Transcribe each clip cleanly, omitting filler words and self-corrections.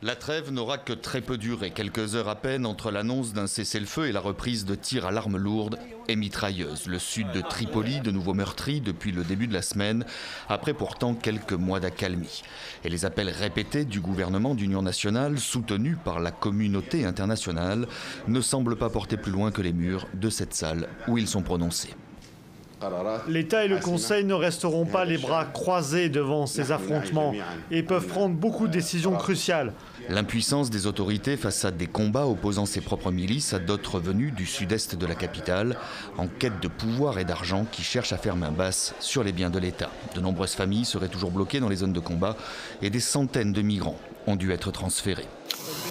La trêve n'aura que très peu duré, quelques heures à peine entre l'annonce d'un cessez-le-feu et la reprise de tirs à l'arme lourde et mitrailleuse. Le sud de Tripoli, de nouveau meurtri depuis le début de la semaine, après pourtant quelques mois d'accalmie. Et les appels répétés du gouvernement d'union nationale, soutenus par la communauté internationale, ne semblent pas porter plus loin que les murs de cette salle où ils sont prononcés. L'État et le Conseil ne resteront pas les bras croisés devant ces affrontements et peuvent prendre beaucoup de décisions cruciales. L'impuissance des autorités face à des combats opposant ses propres milices à d'autres venus du sud-est de la capitale, en quête de pouvoir et d'argent qui cherchent à faire main basse sur les biens de l'État. De nombreuses familles seraient toujours bloquées dans les zones de combat et des centaines de migrants ont dû être transférés.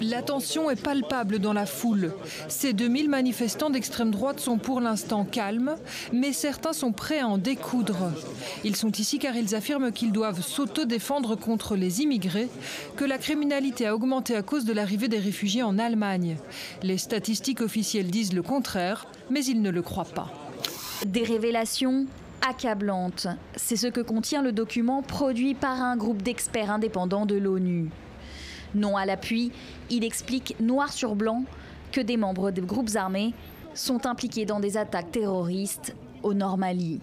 La tension est palpable dans la foule. Ces 2000 manifestants d'extrême droite sont pour l'instant calmes, mais certains sont prêts à en découdre. Ils sont ici car ils affirment qu'ils doivent s'autodéfendre contre les immigrés, que la criminalité a augmenté à cause de l'arrivée des réfugiés en Allemagne. Les statistiques officielles disent le contraire, mais ils ne le croient pas. Des révélations accablantes. C'est ce que contient le document produit par un groupe d'experts indépendants de l'ONU. Non à l'appui, il explique noir sur blanc que des membres de groupes armés sont impliqués dans des attaques terroristes au Nord Mali.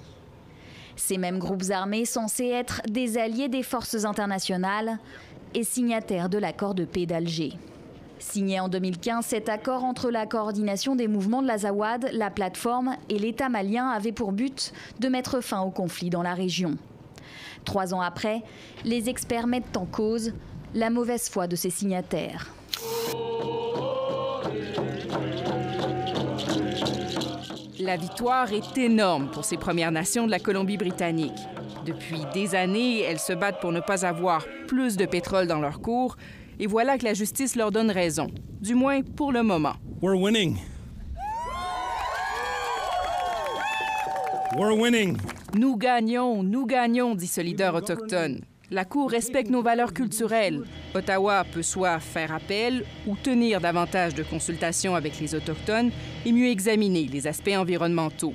Ces mêmes groupes armés censés être des alliés des forces internationales et signataires de l'accord de paix d'Alger. Signé en 2015, cet accord entre la coordination des mouvements de l'Azawad, la plateforme et l'État malien avait pour but de mettre fin au conflit dans la région. 3 ans après, les experts mettent en cause la mauvaise foi de ses signataires. La victoire est énorme pour ces Premières Nations de la Colombie-Britannique. Depuis des années, elles se battent pour ne pas avoir plus de pétrole dans leur cours, et voilà que la justice leur donne raison, du moins pour le moment. We're winning. We're winning. Nous gagnons, dit ce leader autochtone. La Cour respecte nos valeurs culturelles. Ottawa peut soit faire appel ou tenir davantage de consultations avec les Autochtones et mieux examiner les aspects environnementaux.